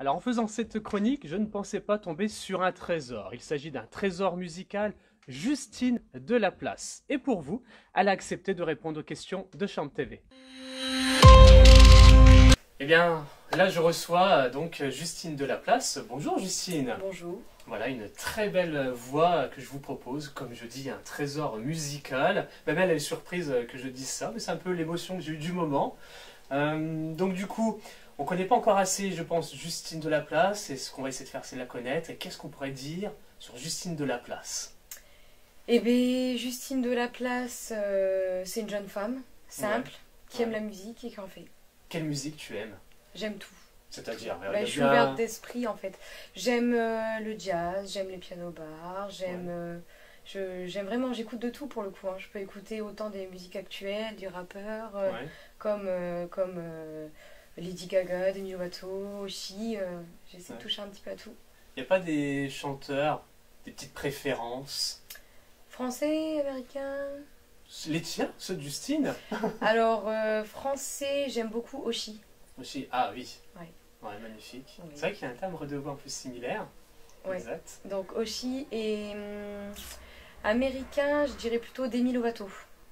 Alors en faisant cette chronique, je ne pensais pas tomber sur un trésor. Il s'agit d'un trésor musical, Justine Delaplace. Et pour vous, elle a accepté de répondre aux questions de Chante TV. Eh bien, là je reçois donc Justine Delaplace. Bonjour Justine. Bonjour. Voilà une très belle voix que je vous propose, comme je dis, un trésor musical. Même elle est surprise que je dise ça, mais c'est un peu l'émotion que j'ai eue du moment. Donc du coup, on ne connaît pas encore assez, je pense, Justine Delaplace, et ce qu'on va essayer de faire, c'est la connaître. Et qu'est-ce qu'on pourrait dire sur Justine Delaplace? Eh bien, Justine Delaplace, c'est une jeune femme, simple, qui aime la musique et qui en fait. Quelle musique tu aimes? J'aime tout. C'est-à-dire Je suis ouverte d'esprit en fait. J'aime le jazz, j'aime les pianos-bars, j'aime vraiment, j'écoute de tout pour le coup. Je peux écouter autant des musiques actuelles, du rappeur, comme Lady Gaga, Demi Lovato aussi. J'essaie de toucher un petit peu à tout. Il n'y a pas des chanteurs, des petites préférences? Français, américain? Les tiens, ceux de Justine? Alors, français, j'aime beaucoup Oshi. Oshi, ah oui. Ouais. Ouais, magnifique. Oui. C'est vrai qu'il y a un timbre de voix un peu similaire. Ouais. Exact. Donc Oshi et américain, je dirais plutôt Demi Lovato.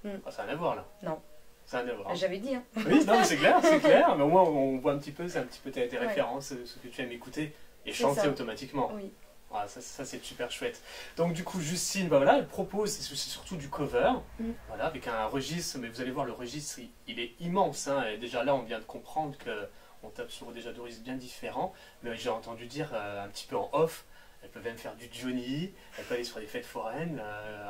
Ah, ça n'a rien à voir là. Non. Ça n'a rien à voir. J'avais dit, hein. Oui, non, mais c'est clair, c'est clair. Mais au moins, on voit un petit peu, c'est un petit peu tes Ouais. références, ce que tu aimes écouter et C'est chanter ça. automatiquement. Oui. Voilà, ça c'est super chouette. Donc du coup, Justine, bah voilà, elle propose, c'est surtout du cover, voilà, avec un registre, mais vous allez voir, le registre, il est immense. Hein, et déjà là, on vient de comprendre qu'on tape sur déjà des registres bien différents, mais j'ai entendu dire un petit peu en off, elle peut même faire du Johnny, elle peut aller sur des fêtes foraines.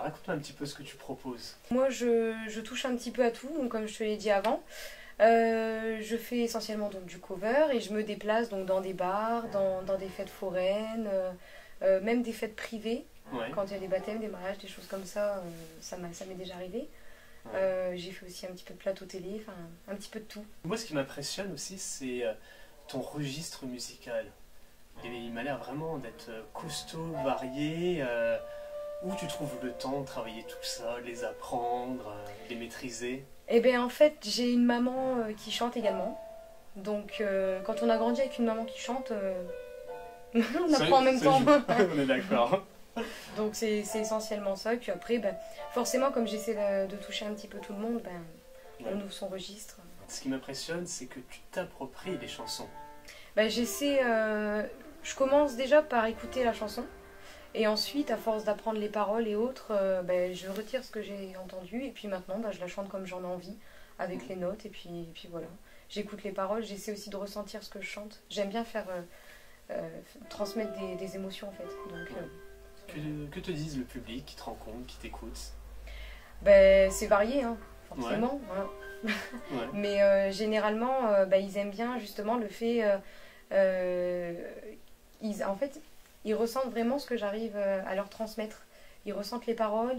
Raconte-moi un petit peu ce que tu proposes. Moi, je touche un petit peu à tout, donc comme je te l'ai dit avant. Je fais essentiellement donc, du cover et je me déplace donc, dans des bars, dans des fêtes foraines, même des fêtes privées. Ouais. Quand il y a des baptêmes, des mariages, des choses comme ça, ça m'est déjà arrivé. J'ai fait aussi un petit peu de plateau télé, enfin un petit peu de tout. Moi, ce qui m'impressionne aussi, c'est ton registre musical. Il m'a l'air vraiment d'être costaud, varié. Où tu trouves le temps de travailler tout ça, de les apprendre, de les maîtriser? Eh bien en fait, j'ai une maman qui chante également. Donc quand on a grandi avec une maman qui chante, on apprend en même temps. On est d'accord. Donc c'est essentiellement ça. Et puis après, forcément, comme j'essaie de toucher un petit peu tout le monde, on ouvre son registre. Ce qui m'impressionne, c'est que tu t'appropries les chansons. J'essaie, je commence déjà par écouter la chanson. Et ensuite, à force d'apprendre les paroles et autres, je retire ce que j'ai entendu. Et puis maintenant, je la chante comme j'en ai envie, avec les notes. Et puis voilà. J'écoute les paroles, j'essaie aussi de ressentir ce que je chante. J'aime bien faire transmettre des émotions en fait. Donc, Que te disent le public qui te rencontre, qui t'écoute? c'est varié, hein, forcément. Voilà. Ouais. Mais généralement, ils aiment bien justement le fait... en fait, ils ressentent vraiment ce que j'arrive à leur transmettre. Ils ressentent les paroles,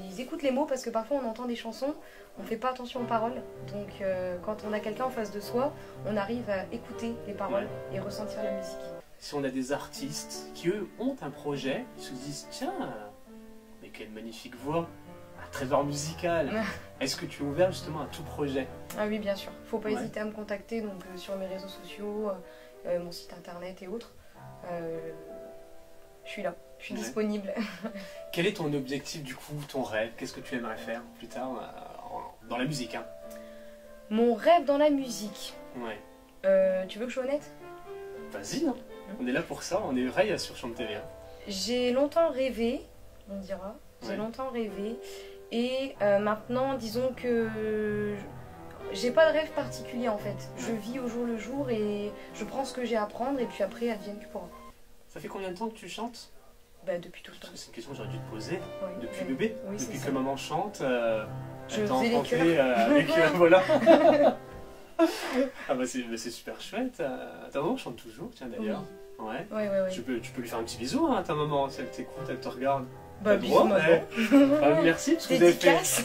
ils écoutent les mots parce que parfois on entend des chansons, on ne fait pas attention aux paroles. Donc quand on a quelqu'un en face de soi, on arrive à écouter les paroles et ressentir la musique. Si on a des artistes qui, eux, ont un projet, ils se disent, tiens, mais quelle magnifique voix, un trésor musical. Est-ce que tu es ouvert justement à tout projet? Ah oui, bien sûr. Faut pas hésiter à me contacter donc, sur mes réseaux sociaux, mon site internet et autres. Je suis là, je suis disponible. Quel est ton objectif du coup, ton rêve? Qu'est-ce que tu aimerais faire plus tard dans la musique, hein? Mon rêve dans la musique. Ouais. Tu veux que je sois honnête? Vas-y, hein. On est là pour ça, on est vrai sur Chante TV. Hein. J'ai longtemps rêvé, on dira, j'ai longtemps rêvé. Et maintenant, disons que j'ai pas de rêve particulier en fait. Je vis au jour le jour et je prends ce que j'ai à prendre et puis après, advienne que pourra. Ça fait combien de temps que tu chantes? Depuis tout le temps. C'est une question que j'aurais dû te poser. Ouais, Depuis bébé? Oui, Depuis que ça. maman chante, Je elle t'a faisais les enfanté avec voilà. Ah c'est super chouette. Ta maman chante toujours, tiens d'ailleurs. Ouais. Ouais. Tu peux lui faire un petit bisou hein, à ta maman, si elle t'écoute, elle te regarde. Bisous maman. Merci parce que vous avez fait. Dédicace.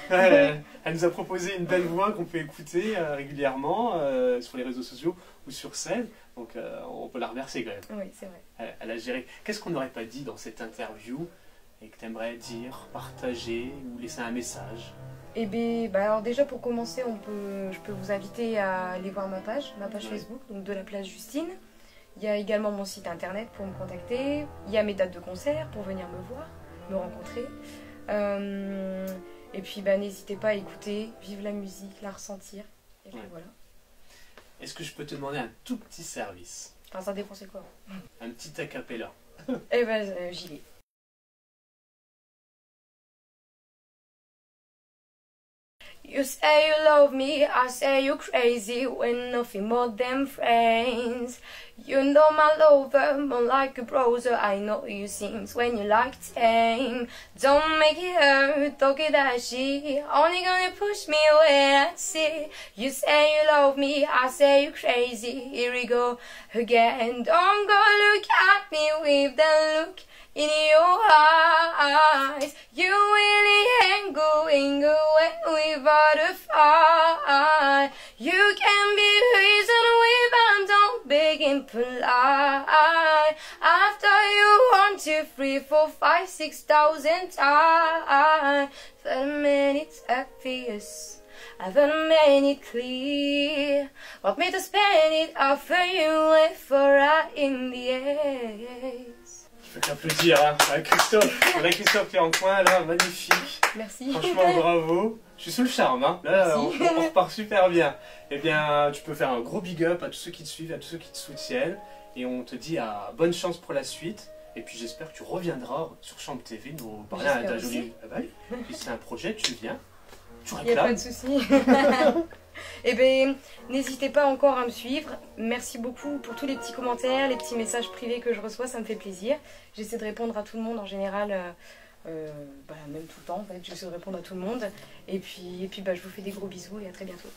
Voilà. Elle nous a proposé une belle voix qu'on peut écouter régulièrement sur les réseaux sociaux ou sur scène. Donc on peut la remercier quand même. Oui, c'est vrai. Elle a géré. Qu'est-ce qu'on n'aurait pas dit dans cette interview et que tu aimerais dire, partager ou laisser un message? Eh bien, alors déjà pour commencer, je peux vous inviter à aller voir ma page Facebook, donc Delaplace Justine. Il y a également mon site internet pour me contacter. Il y a mes dates de concert pour venir me voir, me rencontrer. Et puis n'hésitez pas à écouter, vivre la musique, la ressentir. Et puis voilà. Est-ce que je peux te demander un tout petit service? Enfin, ça dépend c'est quoi. Un petit a cappella. Eh j'y vais. You say you love me, I say you're crazy, we're nothing more than friends. You know my lover, more like a brother, I know you since when you like tame. Don't make it hurt, don't get that shit, only gonna push me away, that's it. You say you love me, I say you're crazy, here we go again. Don't go look at me with that look in your eyes. You really ain't going away without a fight. You can be reasoned with and don't beg and polite. After you 1, 2, 3, 4, 5, 6,000 times, for a minute it's obvious, I've made it clear. Want me to spend it off for you and for right in the air. Je peux t'applaudir, hein. Christophe, on a Christophe qui est en coin là, magnifique. Merci. Franchement, bravo. Je suis sous le charme, hein. Là, on repart super bien. Eh bien, tu peux faire un gros big up à tous ceux qui te suivent, à tous ceux qui te soutiennent. Et on te dit bonne chance pour la suite. Et puis j'espère que tu reviendras sur Chambre TV nous parler d'un joli. Ah bah oui. Puis c'est un projet, tu viens. Tu réclames. Il n'y a pas de souci. Eh bien, n'hésitez pas encore à me suivre. Merci beaucoup pour tous les petits commentaires, les petits messages privés que je reçois, ça me fait plaisir. J'essaie de répondre à tout le monde en général, même tout le temps en fait, j'essaie de répondre à tout le monde. Et puis je vous fais des gros bisous et à très bientôt.